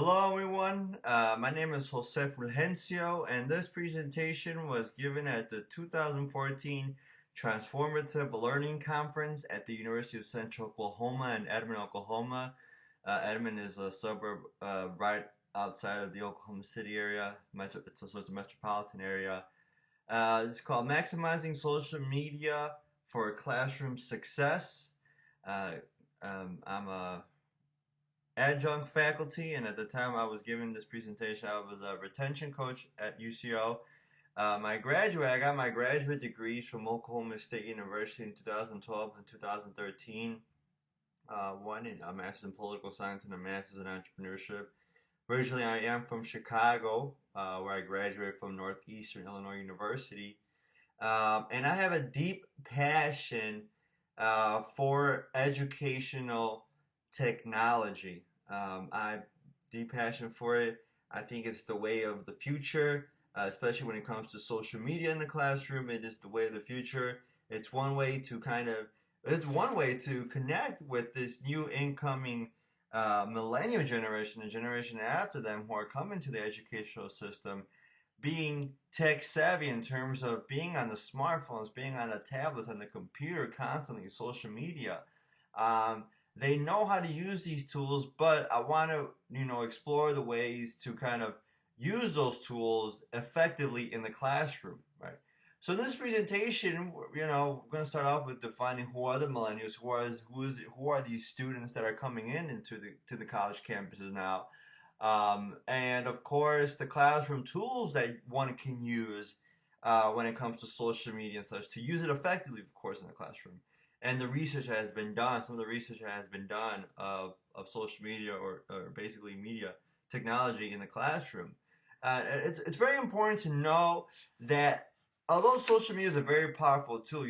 Hello everyone, my name is Jose Fulgencio and this presentation was given at the 2014 Transformative Learning Conference at the University of Central Oklahoma in Edmond, Oklahoma. Edmond is a suburb right outside of the Oklahoma City area. It's a sort of metropolitan area. It's called Maximizing Social Media for Classroom Success. I'm a adjunct faculty, and at the time I was giving this presentation, I was a retention coach at UCO. I got my graduate degrees from Oklahoma State University in 2012 and 2013. One in a master's in political science and a master's in entrepreneurship. Originally, I am from Chicago, where I graduated from Northeastern Illinois University. And I have a deep passion for educational technology. I deep passion for it. I think it's the way of the future, especially when it comes to social media in the classroom. It is the way of the future. It's one way to connect with this new incoming millennial generation, the generation after them who are coming to the educational system, being tech savvy in terms of being on the smartphones, being on the tablets, and the computer constantly, social media. They know how to use these tools, but I want to, explore the ways to kind of use those tools effectively in the classroom, right? So in this presentation, we're going to start off with defining who are the millennials, who are these students that are coming into the college campuses now, and of course the classroom tools that one can use when it comes to social media and such to use it effectively, of course, in the classroom. And the research that has been done, some of the research that has been done of social media or basically media technology in the classroom. It's very important to know that although social media is a very powerful tool,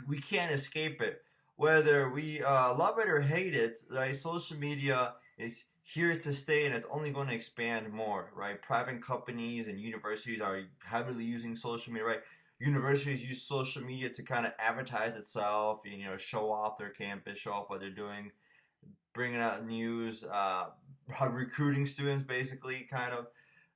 we can't escape it. Whether we love it or hate it, right? Social media is here to stay and it's only going to expand more, right? Private companies and universities are heavily using social media, right? Universities use social media to kind of advertise itself, show off their campus, show off what they're doing, bringing out news, recruiting students, basically, kind of.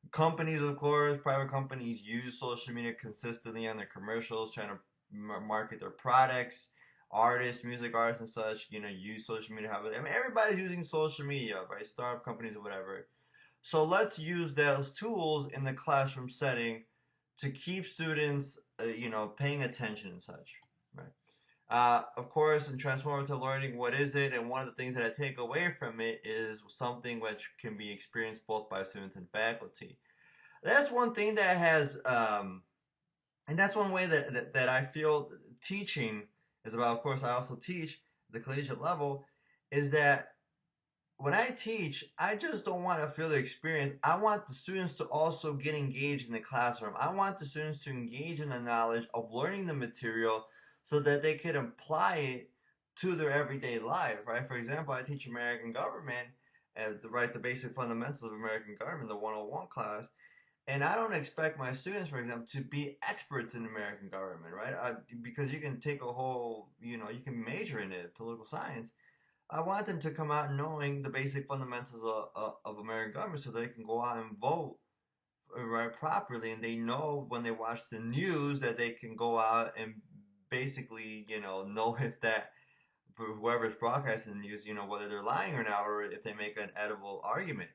Companies, of course, private companies use social media consistently on their commercials, trying to market their products. Artists, music artists and such, use social media heavily. I mean, everybody's using social media, right? Startup companies or whatever. So let's use those tools in the classroom setting to keep students, paying attention and such, right? Of course, in transformative learning, what is it? And one of the things that I take away from it is something which can be experienced both by students and faculty. That's one thing that has, and that's one way that I feel teaching is about. Of course, I also teach the collegiate level, is that when I teach, I just don't want to feel the experience. I want the students to also get engaged in the classroom. I want the students to engage in the knowledge of learning the material so that they can apply it to their everyday life, right? For example, I teach American government, the basic fundamentals of American government, the 101 class, and I don't expect my students, for example, to be experts in American government, right? Because you can take a whole, you can major in it, political science. I want them to come out knowing the basic fundamentals of American government so they can go out and vote right properly, and they know when they watch the news that they can go out and basically know if that whoever's broadcasting the news, whether they're lying or not, or if they make an edible argument.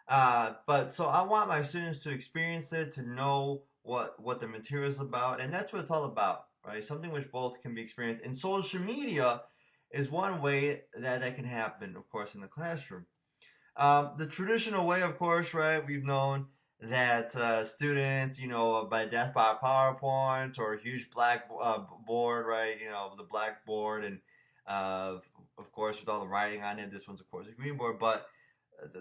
But so I want my students to experience it, to know what the material is about, and that's what it's all about, right? Something which both can be experienced. And social media is one way that can happen, of course, in the classroom. The traditional way, of course, right, we've known that students, by death by PowerPoint or a huge black board, right, the blackboard, and of course, with all the writing on it, this one's, of course, a green board, but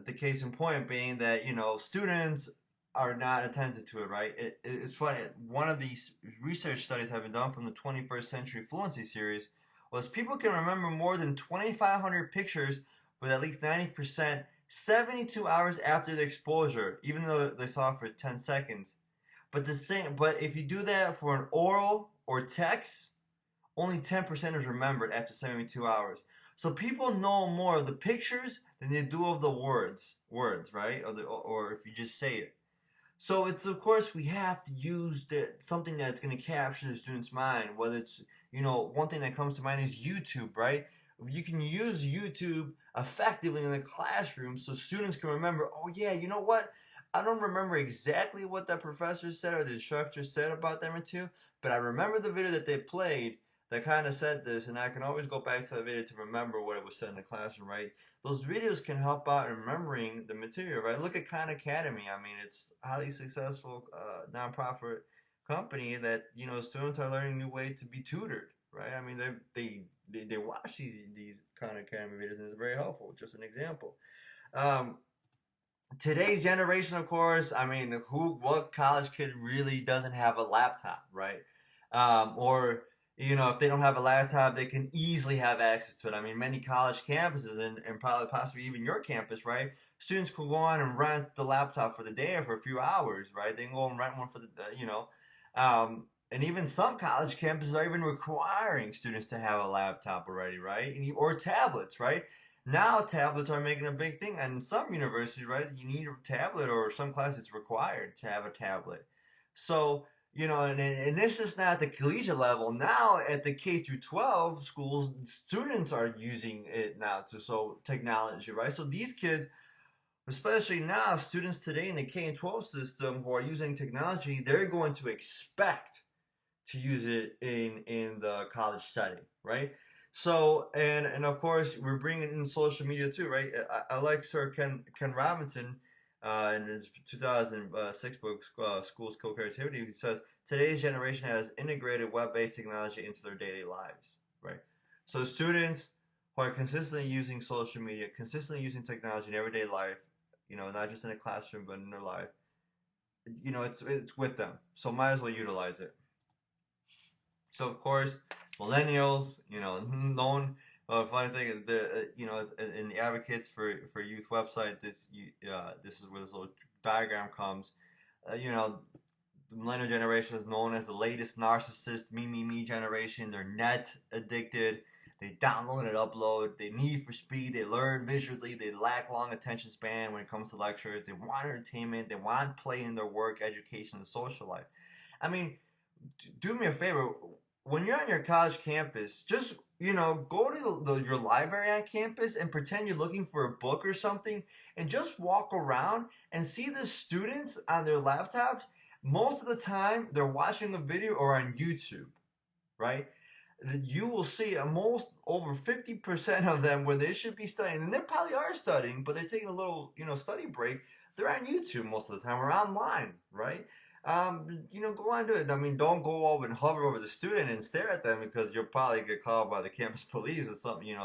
the case in point being that, students are not attentive to it, right? It's funny. One of these research studies have been done from the 21st Century Fluency Series was people can remember more than 2,500 pictures with at least 90% 72 hours after the exposure, even though they saw it for 10 seconds. But if you do that for an oral or text, only 10% is remembered after 72 hours. So people know more of the pictures than they do of the words, right? Or if you just say it. So it's, of course, we have to use something that's going to capture the student's mind. Whether it's, one thing that comes to mind is YouTube, right? You can use YouTube effectively in the classroom so students can remember, oh yeah, you know what? I don't remember exactly what that professor said or the instructor said about that material, but I remember the video that they played that kind of said this, and I can always go back to the video to remember what it was said in the classroom, right? Those videos can help out in remembering the material, right? Look at Khan Academy. I mean, it's a highly successful nonprofit company that students are learning a new way to be tutored, right? I mean, they watch these Khan Academy videos, and it's very helpful. Just an example. Um, Today's generation, of course, I mean, what college kid really doesn't have a laptop, right? Or if they don't have a laptop, they can easily have access to it. I mean, many college campuses and probably possibly even your campus, right? Students can go on and rent the laptop for the day or for a few hours, right? They can go and rent one for and even some college campuses are even requiring students to have a laptop already, right? Or tablets, right? Now tablets are making a big thing, and some universities, right, you need a tablet, or some classes it's required to have a tablet. So, and this is not at the collegiate level. Now at the K through 12 schools, students are using it now so technology, right? So these kids, especially now, students today in the K and 12 system who are using technology, they're going to expect to use it in the college setting, right? So and of course we're bringing in social media too, right? I like Sir Ken Robinson in his 2006 book School's Co-Creativity. He says today's generation has integrated web-based technology into their daily lives, right? So students who are consistently using social media, consistently using technology in everyday life, not just in a classroom but in their life, it's with them. So might as well utilize it. So of course, millennials, known. Funny thing, in the advocates for youth website, this is where this little diagram comes. The millennial generation is known as the latest narcissist, me generation. They're net addicted. They download and upload. They need for speed. They learn visually. They lack long attention span when it comes to lectures. They want entertainment. They want play in their work, education, and social life. I mean, do me a favor. When you're on your college campus, just go to your library on campus and pretend you're looking for a book or something, and just walk around and see the students on their laptops. Most of the time, they're watching a video or on YouTube, right? You will see most over 50% of them where they should be studying, and they probably are studying, but they're taking a little study break. They're on YouTube most of the time or online, right? Go on to it. I mean, don't go over and hover over the student and stare at them because you'll probably get called by the campus police or something,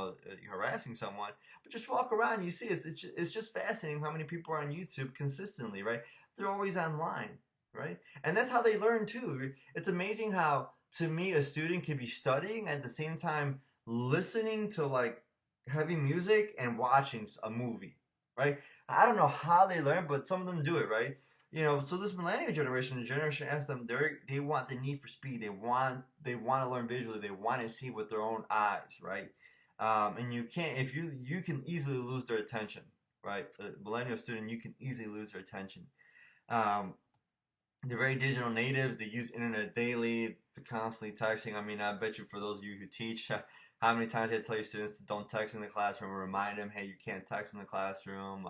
harassing someone. But just walk around, you see, it's just fascinating how many people are on YouTube consistently, right? They're always online, right? And that's how they learn too. It's amazing how, to me, a student can be studying at the same time listening to like heavy music and watching a movie, right? I don't know how they learn, but some of them do it, right? So this millennial generation, the generation asks them, they want the need for speed. They want to learn visually. They want to see with their own eyes, right? And you can't if you can easily lose their attention, right? A millennial student, you can easily lose their attention. Um, they're very digital natives. They use internet daily. They're constantly texting. I mean, I bet you for those of you who teach, how many times they tell your students to don't text in the classroom, or remind them, hey, you can't text in the classroom.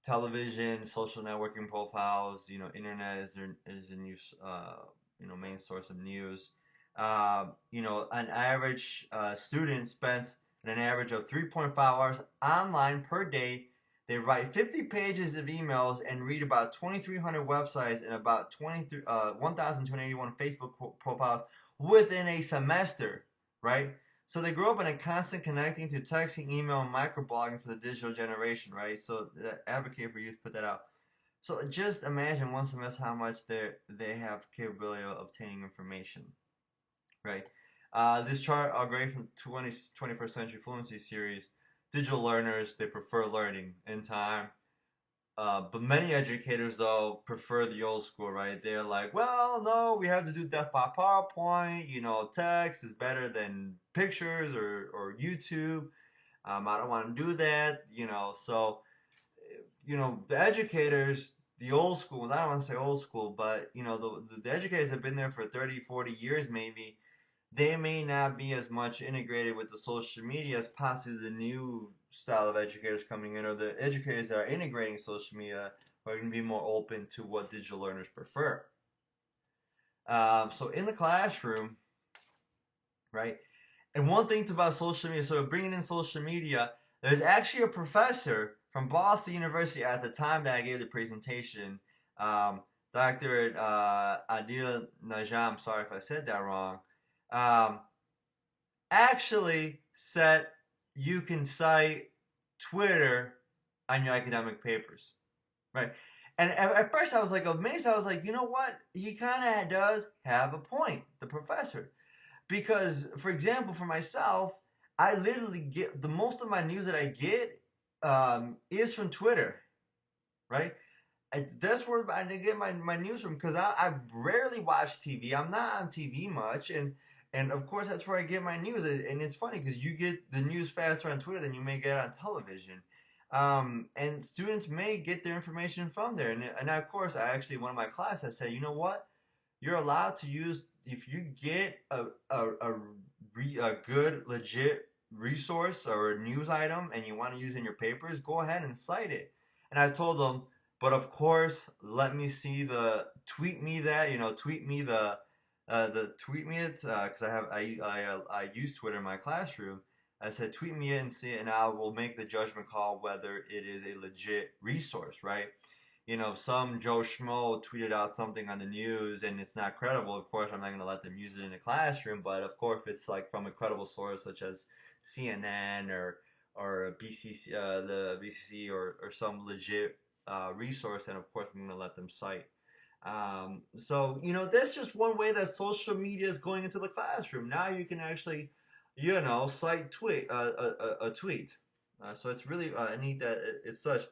Television, social networking profiles, internet is a new, main source of news. An average student spends an average of 3.5 hours online per day. They write 50 pages of emails and read about 2,300 websites and about 1,281 Facebook profiles within a semester, right? So they grew up in a constant connecting through texting, email, and microblogging for the digital generation, right? So advocate for youth, put that out. So just imagine one semester how much they have capability of obtaining information, right? This chart I'll grade from 21st Century Fluency Series. Digital learners, they prefer learning in time. But many educators, though, prefer the old school, right? They're like, well, no, we have to do death by PowerPoint. Text is better than pictures or YouTube. I don't want to do that, so the educators, the old school, I don't want to say old school, but the educators have been there for 30, 40 years maybe. They may not be as much integrated with the social media as possibly the new style of educators coming in, or the educators that are integrating social media are going to be more open to what digital learners prefer. So in the classroom, right? And one thing about social media, so bringing in social media, there's actually a professor from Boston University at the time that I gave the presentation, Dr. Adil Najam, sorry if I said that wrong, um, actually said you can cite Twitter on your academic papers, right? And at first I was like amazed. I was like, you know what? He kind of does have a point, the professor. Because, for example, for myself, I literally get the most of my news that I get is from Twitter, right? That's where I get my news from because I rarely watch TV. I'm not on TV much, and of course that's where I get my news. And it's funny because you get the news faster on Twitter than you may get on television. And students may get their information from there. And of course, I actually, one of my classes, I said, you know what? You're allowed to use, if you get a good, legit resource or a news item and you want to use it in your papers, go ahead and cite it. And I told them, but of course, let me see tweet me that, tweet me tweet me it, because I use Twitter in my classroom. I said, tweet me it and see it, and I will make the judgment call whether it is a legit resource, right? Some Joe Schmo tweeted out something on the news and it's not credible. Of course, I'm not going to let them use it in the classroom. But of course, if it's like from a credible source such as CNN or BCC, the BCC or some legit resource, then of course I'm going to let them cite. So that's just one way that social media is going into the classroom. Now you can actually, cite a tweet. So it's really neat that it's such.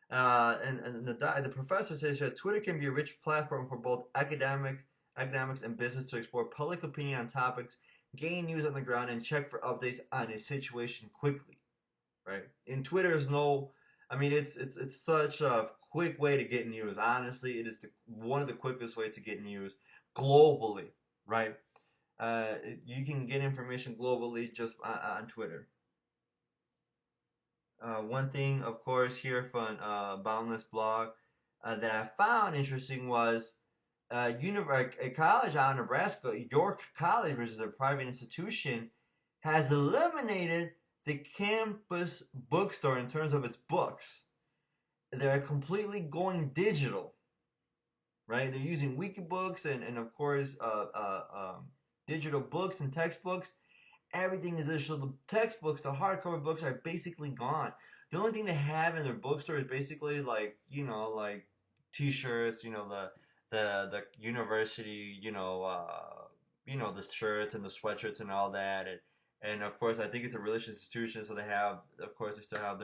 And the professor says that Twitter can be a rich platform for both academics and business to explore public opinion on topics, gain news on the ground, and check for updates on a situation quickly. Right? In Twitter is no, I mean it's such a quick way to get news. Honestly, it is one of the quickest way to get news globally. Right? You can get information globally just on Twitter. One thing, of course, here from Boundless blog that I found interesting was a college out in Nebraska, York College, which is a private institution, has eliminated the campus bookstore in terms of its books. They're completely going digital, right? They're using Wikibooks and of course, digital books and textbooks. Everything is digital. The textbooks, the hardcover books are basically gone. The only thing they have in their bookstore is basically like T-shirts, the university, the shirts and the sweatshirts and all that, and of course I think it's a religious institution, so they still have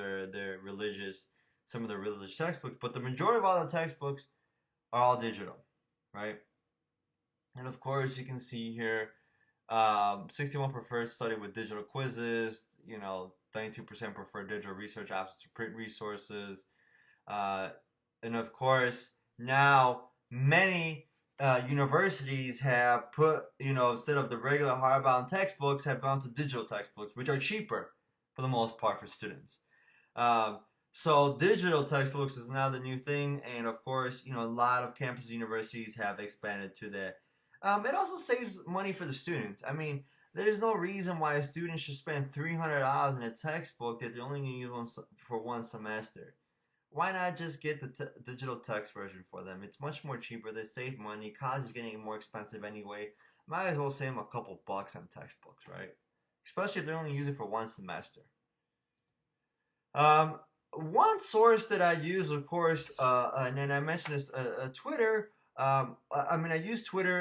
some of the religious textbooks, but the majority of all the textbooks are all digital, right? And of course you can see here 61 prefer study with digital quizzes. 92% prefer digital research options to print resources. And of course, now many universities have put, instead of the regular hardbound textbooks, have gone to digital textbooks, which are cheaper for the most part for students. So digital textbooks is now the new thing, and of course, a lot of campus universities have expanded to that. It also saves money for the students. I mean, there's no reason why a student should spend $300 in a textbook that they're only going to use for one semester. Why not just get the digital text version for them? It's much more cheaper. They save money. College is getting more expensive anyway. Might as well save them a couple bucks on textbooks, right? Especially if they're only using it for one semester. One source that I use, of course, and then I mentioned this, Twitter. I use Twitter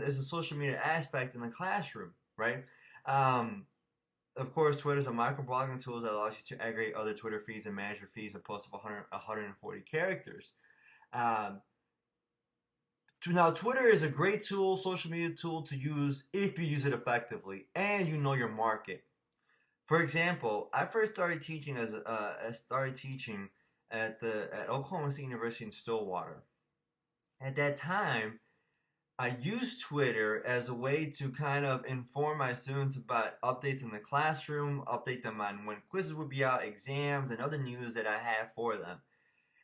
as a social media aspect in the classroom, right? Of course, Twitter is a microblogging tool that allows you to aggregate other Twitter feeds and manage your feeds in posts of 140 characters. Now, Twitter is a great tool, social media tool to use if you use it effectively and you know your market. For example, I first started teaching at Oklahoma State University in Stillwater. At that time, I used Twitter as a way to kind of inform my students about updates in the classroom, update them on when quizzes would be out, exams, and other news that I have for them.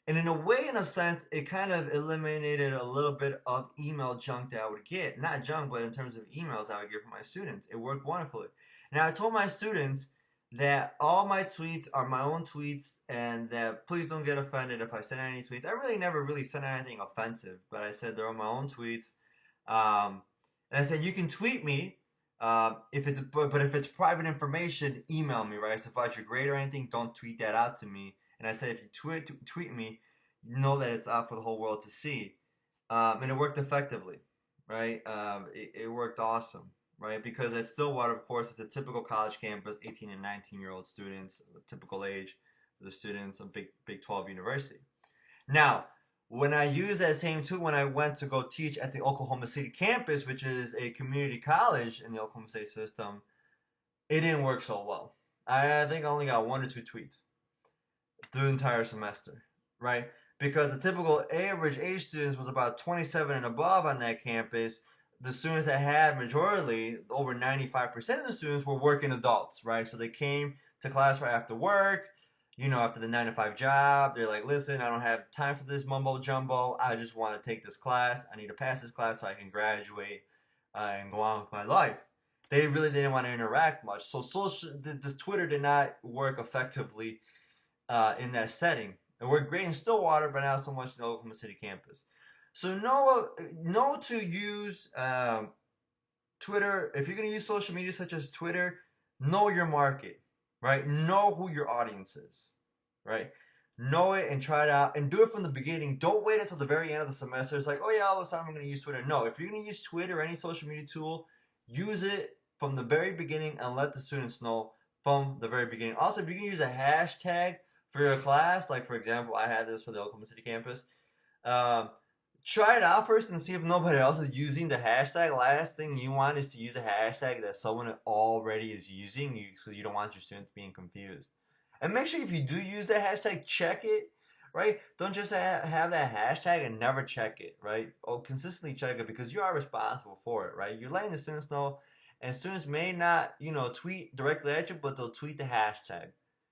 And in a way, in a sense, it kind of eliminated a little bit of email junk that I would get. Not junk, but in terms of emails I would get from my students. It worked wonderfully. Now, I told my students that all my tweets are my own tweets and that please don't get offended if I send any tweets. I really never really sent anything offensive, but I said they're my own tweets. And I said, you can tweet me if it's but if it's private information, email me, right? So if I your grade or anything, don't tweet that out to me. And I said, if you tweet me, know that it's out for the whole world to see. And it worked effectively, right? It worked awesome, right? Because at Stillwater, of course, it's a typical college campus, 18 and 19-year-old students, typical age for the students of Big 12 university. Now, when I used that same tool when I went to go teach at the Oklahoma City campus, which is a community college in the Oklahoma State system, it didn't work so well. I think I only got 1 or 2 tweets through the entire semester, right? Because the typical average age students was about 27 and above on that campus. The students that had majority, over 95% of the students were working adults, right? So they came to class right after work, after the 9 to 5 job. They're like, listen, I don't have time for this mumbo jumbo. I just want to take this class. I need to pass this class so I can graduate and go on with my life. They really didn't want to interact much. So this Twitter did not work effectively in that setting. It worked great in Stillwater, but not so much in the Oklahoma City campus. So know to use Twitter. If you're going to use social media such as Twitter, know your market, right? Know who your audience is, right? Know it and try it out and do it from the beginning. Don't wait until the very end of the semester. It's like, oh yeah, all of a sudden I'm going to use Twitter. No, if you're going to use Twitter or any social media tool, use it from the very beginning and let the students know from the very beginning. Also, if you can use a hashtag for your class, like for example, I had this for the Oklahoma City campus. Try it out first and see if nobody else is using the hashtag. Last thing you want is to use a hashtag that someone already is using, so you don't want your students being confused. And make sure if you do use that hashtag, check it, right? Don't just have that hashtag and never check it, right? Or consistently check it because you are responsible for it, right? You're letting the students know, and students may not, tweet directly at you, but they'll tweet the hashtag.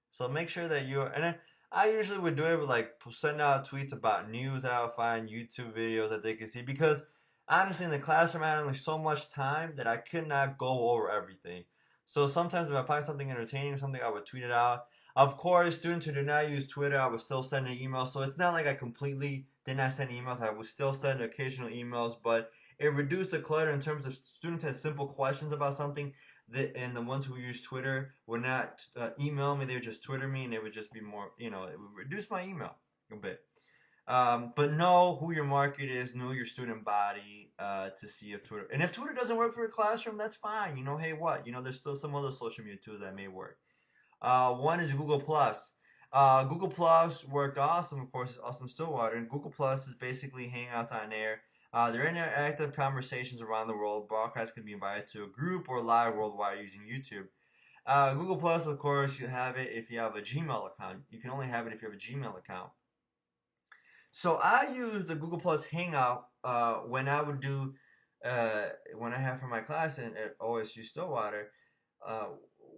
So make sure that and then I usually would do it with like send out tweets about news that I'll find, YouTube videos that they can see, because honestly in the classroom I had only so much time that I could not go over everything. So sometimes if I find something entertaining or something, I would tweet it out. Of course, students who do not use Twitter, I would still send an email. So it's not like I completely did not send emails. I would still send occasional emails, but it reduced the clutter in terms of students had simple questions about something. And the ones who use Twitter would not email me; they would just Twitter me, and it would just be more, it would reduce my email a bit. But know who your market is, know your student body to see if Twitter, and if Twitter doesn't work for your classroom, that's fine. Hey, what? There's still some other social media tools that may work. One is Google Plus. Google Plus worked awesome, of course, it's awesome Stillwater. And Google Plus is basically Hangouts on air. They're interactive conversations around the world. Broadcasts can be invited to a group or live worldwide using YouTube. Google Plus, of course, you have it if you have a Gmail account. You can only have it if you have a Gmail account. So I use the Google Plus Hangout when I would do when I have for my class at OSU Stillwater.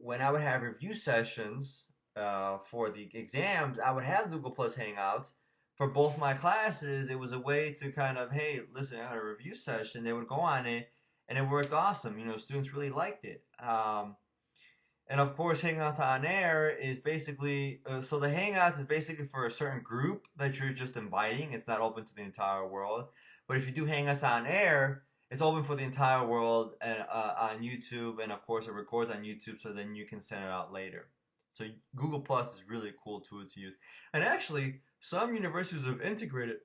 When I would have review sessions for the exams, I would have Google Plus Hangouts for both my classes. It was a way to kind of, hey, listen, I had a review session. They would go on it, and it worked awesome. Students really liked it. And of course, Hangouts on Air is basically, so the Hangouts is basically for a certain group that you're just inviting. It's not open to the entire world. But if you do Hangouts on Air, it's open for the entire world on YouTube. And of course, it records on YouTube, so then you can send it out later. So Google Plus is really a cool tool to use. And actually, some universities have integrated,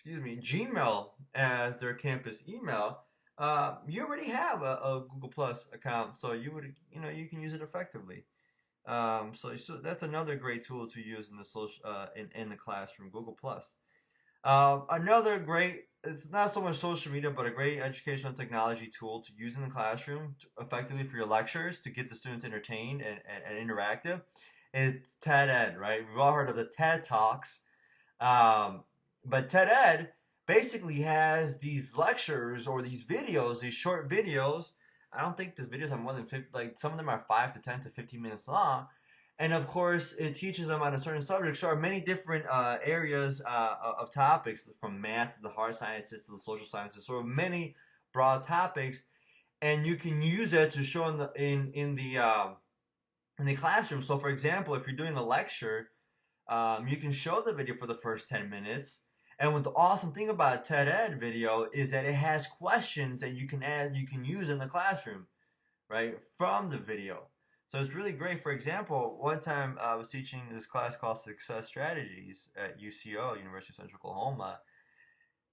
Gmail as their campus email. You already have a Google Plus account, so you can use it effectively. So that's another great tool to use in the in the classroom, Google Plus. Another great it's not so much social media, but a great educational technology tool to use in the classroom effectively for your lectures to get the students entertained and interactive. It's TED Ed, right? We've all heard of the TED Talks, um, but TED Ed basically has these lectures or these videos, these short videos. I don't think these videos are more than 50, like some of them are 5 to 10 to 15 minutes long. And of course, it teaches them on a certain subject. So there are many different areas of topics, from math to the hard sciences to the social sciences. So many broad topics, and you can use it to show in the classroom. So, for example, if you're doing a lecture, you can show the video for the first 10 minutes. And what the awesome thing about a TED Ed video is that it has questions that you can add, you can use in the classroom, right, from the video. So it's really great. For example, one time I was teaching this class called Success Strategies at UCO, University of Central Oklahoma,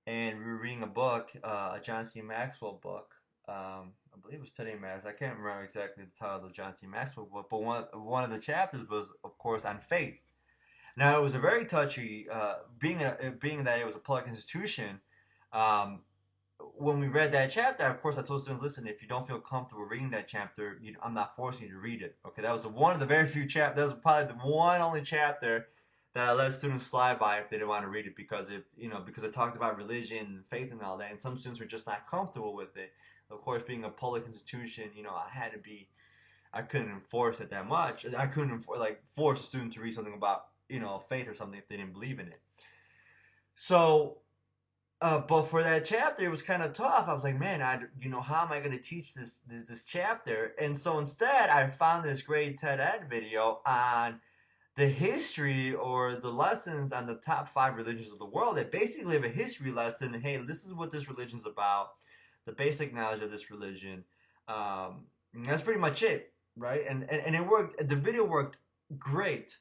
and we were reading a book, a John C. Maxwell book. I believe it was Today Matters. I can't remember exactly the title of the John C. Maxwell book, but one of the chapters was, of course, on faith. Now, it was a very touchy, being that it was a public institution. Um, when we read that chapter, of course, I told students, listen, if you don't feel comfortable reading that chapter, I'm not forcing you to read it. Okay, that was one of the very few chapters. That was probably the one only chapter that I let students slide by if they didn't want to read it, because because it talked about religion and faith and all that, and some students were just not comfortable with it. Of course, being a public institution, I couldn't enforce it that much. I couldn't force a student to read something about faith or something if they didn't believe in it. So, but for that chapter, it was kind of tough. I was like, man, how am I going to teach this chapter? And so instead, I found this great TED Ed video on the history or the lessons on the top 5 religions of the world. That basically have a history lesson. Hey, this is what this religion's about. The basic knowledge of this religion. And that's pretty much it, right? And it worked. The video worked great,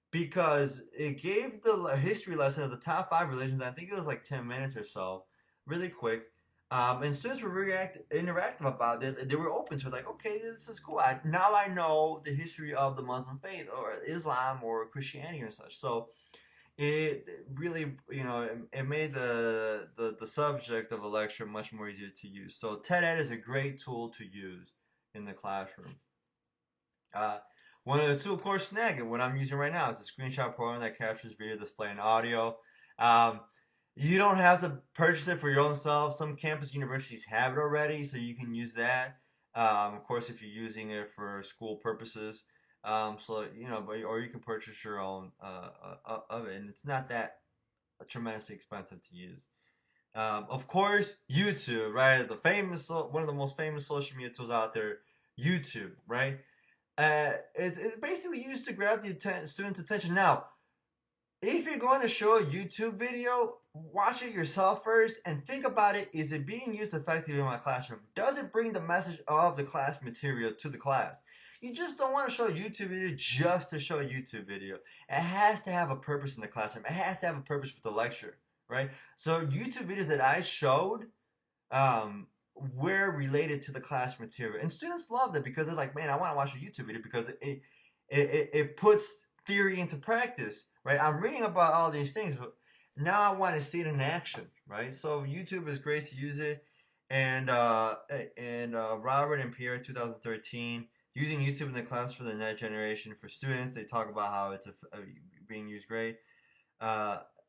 because it gave the history lesson of the top 5 religions. I think it was like 10 minutes or so, really quick. And students were very interactive about it. They were open to it, like, okay, this is cool. Now I know the history of the Muslim faith or Islam or Christianity or such. So it really, it made the subject of the lecture much more easier to use. So TED Ed is a great tool to use in the classroom. One of the two, of course, Snag, and what I'm using right now is a screenshot program that captures video, display, and audio. You don't have to purchase it for your own self. Some campus universities have it already, so you can use that. Of course, if you're using it for school purposes, or you can purchase your own of it, and it's not that tremendously expensive to use. Of course, YouTube, right? One of the most famous social media tools out there, YouTube, right? It's basically used to grab the student's attention. Now, if you're going to show a YouTube video, watch it yourself first and think about it. Is it being used effectively in my classroom? Does it bring the message of the class material to the class? You just don't want to show a YouTube video just to show a YouTube video. It has to have a purpose in the classroom. It has to have a purpose with the lecture, right? So YouTube videos that I showed, were related to the class material, and students loved it because they're like, man, I want to watch a YouTube video because it puts theory into practice, right? I'm reading about all these things, but now I want to see it in action, right? So YouTube is great to use it. And Robert and Pierre, 2013, using YouTube in the class for the next generation for students. They talk about how it's being used great.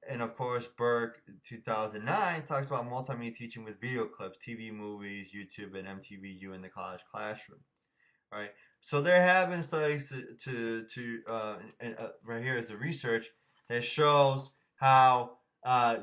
And of course, Burke, 2009, talks about multimedia teaching with video clips, TV, movies, YouTube, and MTVU in the college classroom. Right. So there have been studies right here is the research that shows how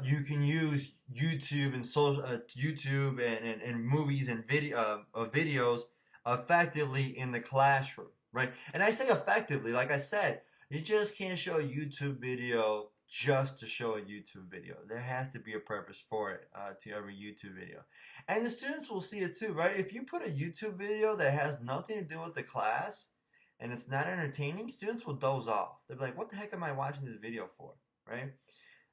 you can use YouTube and YouTube and movies and videos effectively in the classroom. Right. And I say effectively, like I said, you just can't show a YouTube video just to show a YouTube video. There has to be a purpose for it, to every YouTube video. And the students will see it too, right? If you put a YouTube video that has nothing to do with the class and it's not entertaining, students will doze off. They'll be like, what the heck am I watching this video for, right?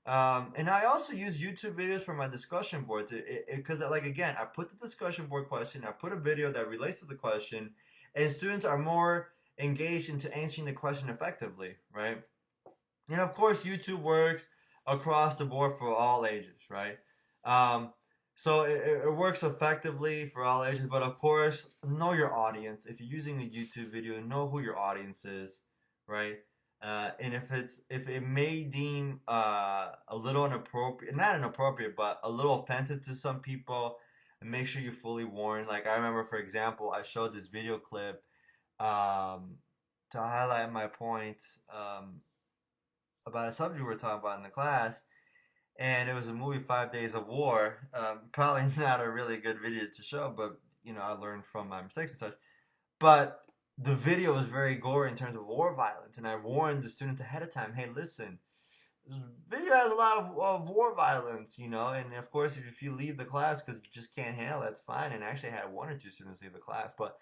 And I also use YouTube videos for my discussion boards because, like, again, I put the discussion board question, I put a video that relates to the question, and students are more engaged into answering the question effectively, right? And of course, YouTube works across the board for all ages, right? Um, so it works effectively for all ages, but of course, know your audience. If you're using a YouTube video, know who your audience is, right? And if it may deem a little inappropriate, not inappropriate, but a little offensive to some people, make sure you're fully warned. Like I remember, for example, I showed this video clip um, to highlight my point about a subject we were talking about in the class, and it was a movie, 5 Days of War. Probably not a really good video to show, but I learned from my mistakes and such. But the video was very gory in terms of war violence, and I warned the students ahead of time, hey, listen, this video has a lot of war violence, and of course, if you leave the class because you just can't handle it, that's fine. And I actually had one or two students leave the class, but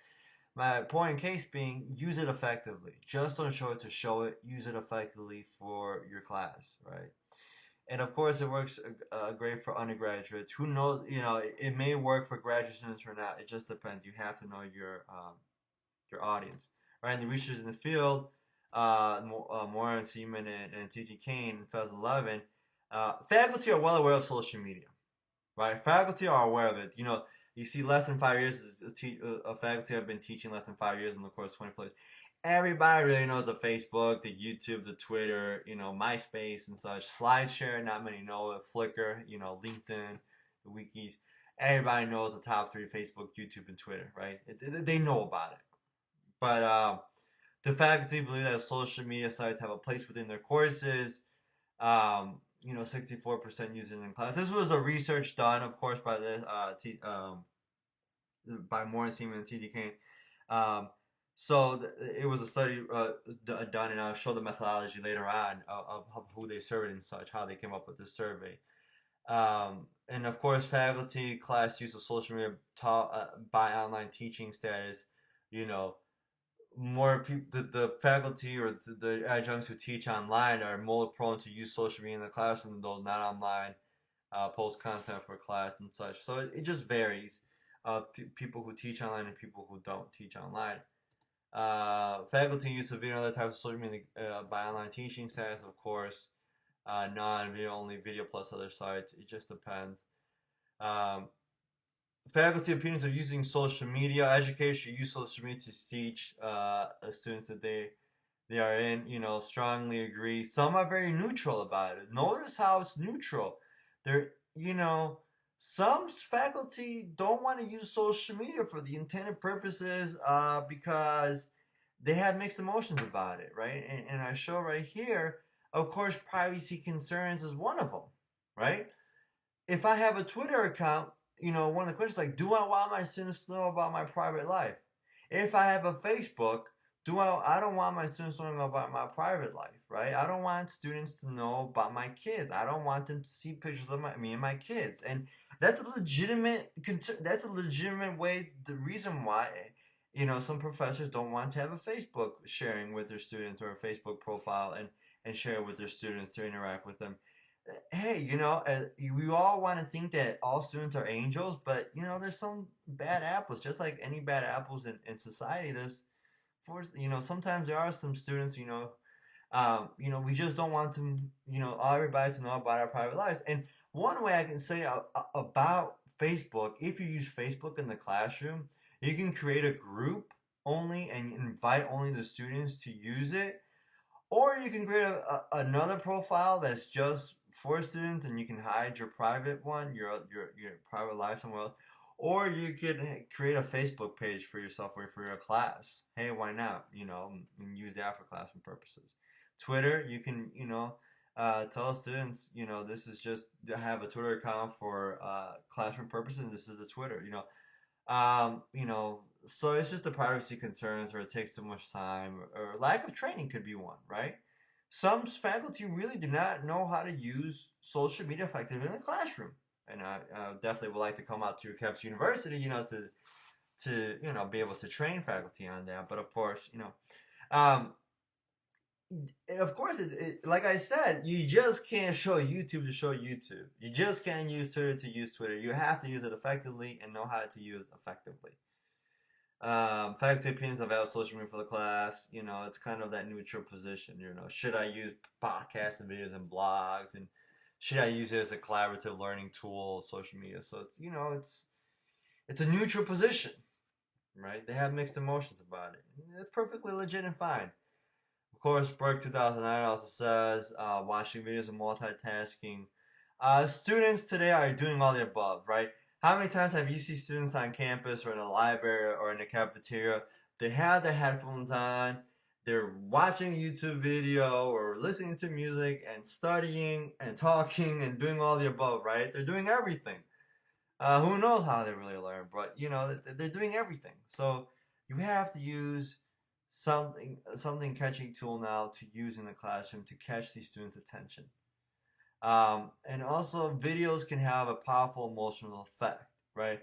my point in case being, use it effectively. Just don't show it to show it. Use it effectively for your class, right? And of course, it works great for undergraduates. Who knows? It may work for graduate students or not. It just depends. You have to know your audience, right? And the research in the field, Moran, Seaman, and T.G. Kane in 2011, faculty are well aware of social media, right? Faculty are aware of it. You see less than 5 years, a faculty have been teaching less than 5 years in the course 20 plus. Everybody really knows the Facebook, the YouTube, the Twitter, MySpace and such. SlideShare, not many know it. Flickr, LinkedIn, the wikis. Everybody knows the top three: Facebook, YouTube, and Twitter, right? They know about it. But the faculty believe that social media sites have a place within their courses. 64% use it in class. This was a research done, of course, by Moore, Seaman, and T.D. Kane. So it was a study done, and I'll show the methodology later on of who they surveyed and such, how they came up with this survey. And of course, faculty class use of social media by online teaching status, you know, more people, the faculty or the adjuncts who teach online are more prone to use social media in the classroom than those not online, post content for class and such. So it just varies. People who teach online and people who don't teach online. Faculty use of video and other types of social media by online teaching sites, of course. Non-video only, video plus other sites. It just depends. Um, Faculty opinions of using social media. Educators should use social media to teach students that they are in. Strongly agree. Some are very neutral about it. Notice how it's neutral. They're some faculty don't want to use social media for the intended purposes because they have mixed emotions about it, right? And I show right here, of course, privacy concerns is one of them, right? If I have a Twitter account, one of the questions is like, do I want my students to know about my private life? If I have a Facebook, I don't want my students to know about my private life, right? I don't want students to know about my kids. I don't want them to see pictures of me and my kids. And that's a legitimate concern. That's a legitimate way. The reason why, some professors don't want to have a Facebook sharing with their students or a Facebook profile and share it with their students to interact with them. Hey, we all want to think that all students are angels, but there's some bad apples. Just like any bad apples in society, sometimes there are some students, we just don't want to, everybody to know about our private lives. And one way I can say about Facebook, if you use Facebook in the classroom, you can create a group only and invite only the students to use it. Or you can create another profile that's just for students, and you can hide your private one, your private life somewhere else. Or you could create a Facebook page for yourself or for your class. Hey, why not? And use that for classroom purposes. Twitter, you can tell students, this is just to have a Twitter account for classroom purposes. And this is a Twitter. So it's just the privacy concerns, or it takes too much time, or lack of training could be one, right? Some faculty really do not know how to use social media effectively in the classroom, and I definitely would like to come out to your campus university, to be able to train faculty on that. But of course, um, of course, like I said, you just can't show YouTube to show YouTube. You just can't use Twitter to use Twitter. You have to use it effectively and know how to use effectively. Faculty opinions about social media for the class. It's kind of that neutral position. Should I use podcasts and videos and blogs? And Should I use it as a collaborative learning tool, social media? So it's it's a neutral position, right? They have mixed emotions about it. It's perfectly legit and fine. Of course, Burke 2009 also says watching videos and multitasking. Students today are doing all the above, right? How many times have you seen students on campus or in a library or in a cafeteria? They have their headphones on, they're watching a YouTube video or listening to music and studying and talking and doing all the above, right? They're doing everything. Who knows how they really learn, but they're doing everything. So you have to use something catchy tool now to use in the classroom to catch these students' attention. And also, videos can have a powerful emotional effect, right?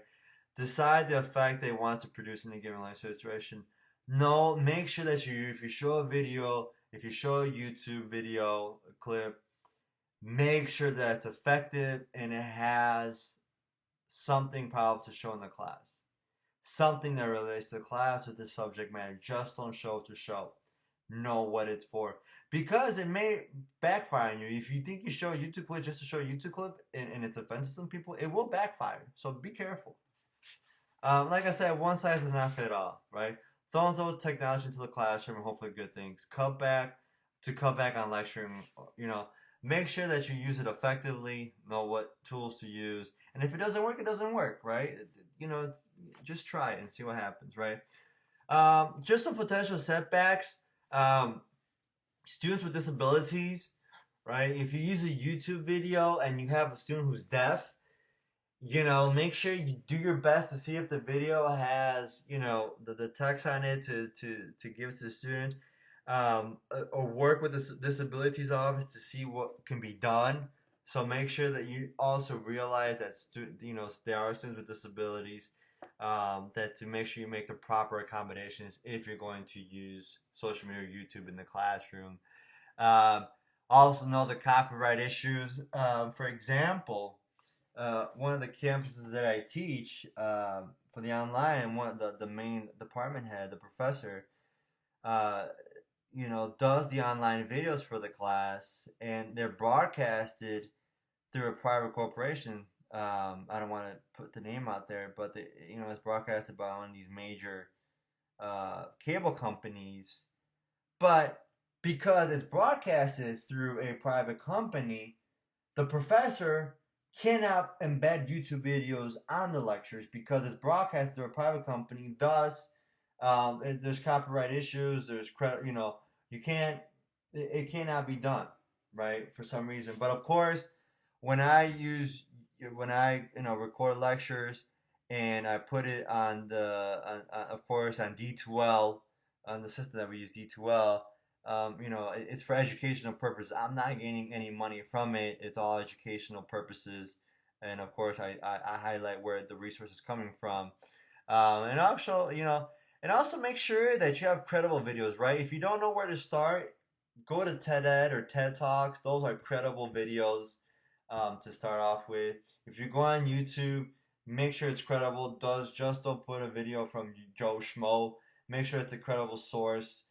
Decide the effect they want to produce in a given life situation. No, make sure that if you show a video, if you show a YouTube video a clip, make sure that it's effective and it has something powerful to show in the class. Something that relates to the class or the subject matter. Just don't show to show. Know what it's for. Because it may backfire on you. If you think you show a YouTube clip just to show a YouTube clip and it's offensive to some people, it will backfire. So be careful. Like I said, one size does not fit all, right? Don't throw technology into the classroom and hopefully good things. Cut back on lecturing, make sure that you use it effectively, know what tools to use. And if it doesn't work, it doesn't work, right? Just try it and see what happens, right? Just some potential setbacks. Students with disabilities, right? If you use a YouTube video and you have a student who's deaf, make sure you do your best to see if the video has, the text on it to give to the student, or work with the disabilities office to see what can be done. So make sure that you also realize that there are students with disabilities, that to make sure you make the proper accommodations if you're going to use social media or YouTube in the classroom. Um, Also know the copyright issues. For example, one of the campuses that I teach, for the online, one of the main department head, the professor, uh, does the online videos for the class, and they're broadcasted through a private corporation. I don't want to put the name out there, but it's broadcasted by one of these major cable companies. But because it's broadcasted through a private company, the professor cannot embed YouTube videos on the lectures because it's broadcast through a private company. Thus, there's copyright issues. There's credit. You can't. It cannot be done, right? For some reason. But of course, when I record lectures and I put it on of course on D2L, on the system that we use, D2L. It's for educational purposes. I'm not gaining any money from it. It's all educational purposes, and of course, I highlight where the resource is coming from, and also make sure that you have credible videos. Right? If you don't know where to start, go to TED Ed or TED Talks. Those are credible videos, to start off with. If you go on YouTube, make sure it's credible. Just don't put a video from Joe Schmo. Make sure it's a credible source.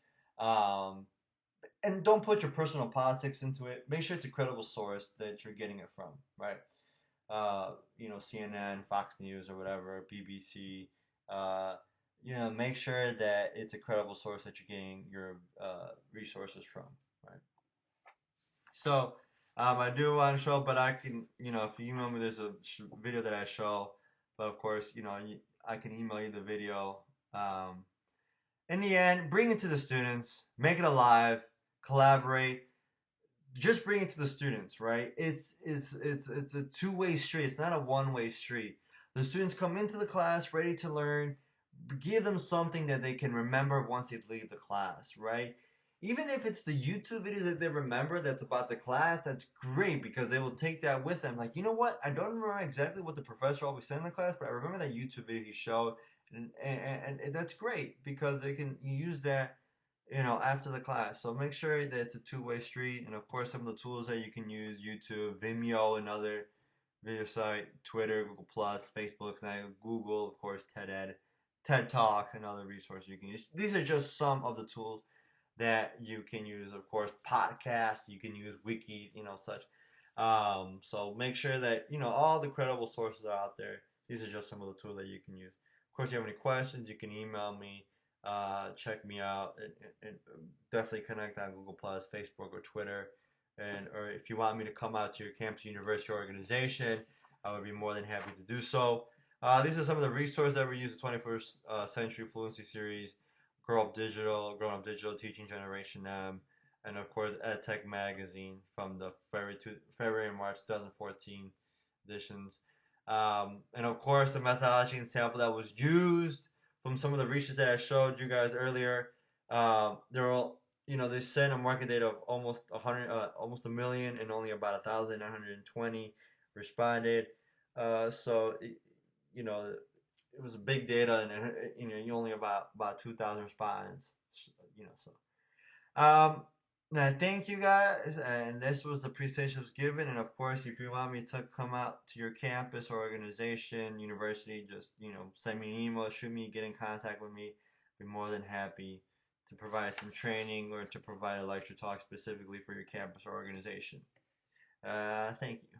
And don't put your personal politics into it. Make sure it's a credible source that you're getting it from, right? CNN, Fox News, or whatever, BBC. Make sure that it's a credible source that you're getting your resources from, right? So, I do want to show, but I can, if you email me, there's a video that I show. But of course, I can email you the video. In the end, bring it to the students, make it alive, collaborate. Just bring it to the students, right? It's a two-way street. It's not a one-way street. The students come into the class ready to learn. Give them something that they can remember once they leave the class, right? Even if it's the YouTube videos that they remember that's about the class, that's great because they will take that with them. Like, you know what? I don't remember exactly what the professor always said in the class, but I remember that YouTube video he showed, and that's great because they can use that after the class. So make sure that it's a two-way street. And of course, some of the tools that you can use: YouTube, Vimeo, another video site, Twitter, Google Plus, Facebook, Google, of course, TED Ed, TED Talk, and other resources you can use. These are just some of the tools that you can use. Of course, podcasts, you can use wikis, such. So make sure that all the credible sources are out there. These are just some of the tools that you can use. Of course, if you have any questions, you can email me, check me out, and definitely connect on Google Plus, Facebook, or Twitter. Or if you want me to come out to your campus, university, or organization, I would be more than happy to do so. These are some of the resources that we use the 21st Century Fluency Series, Growing Up Digital, Teaching Generation M, and of course EdTech Magazine from the February and March 2014 editions. And of course the methodology and sample that was used from some of the research that I showed you guys earlier. They're all, they sent a market data of almost almost a million, and only about 1,920 responded. So it was a big data, and you only about 2,000 respondents. So and I thank you guys, and this was the presentation was given. And of course, if you want me to come out to your campus or organization, university, just send me an email, shoot me, get in contact with me. I'd be more than happy to provide some training or to provide a lecture talk specifically for your campus or organization. Thank you.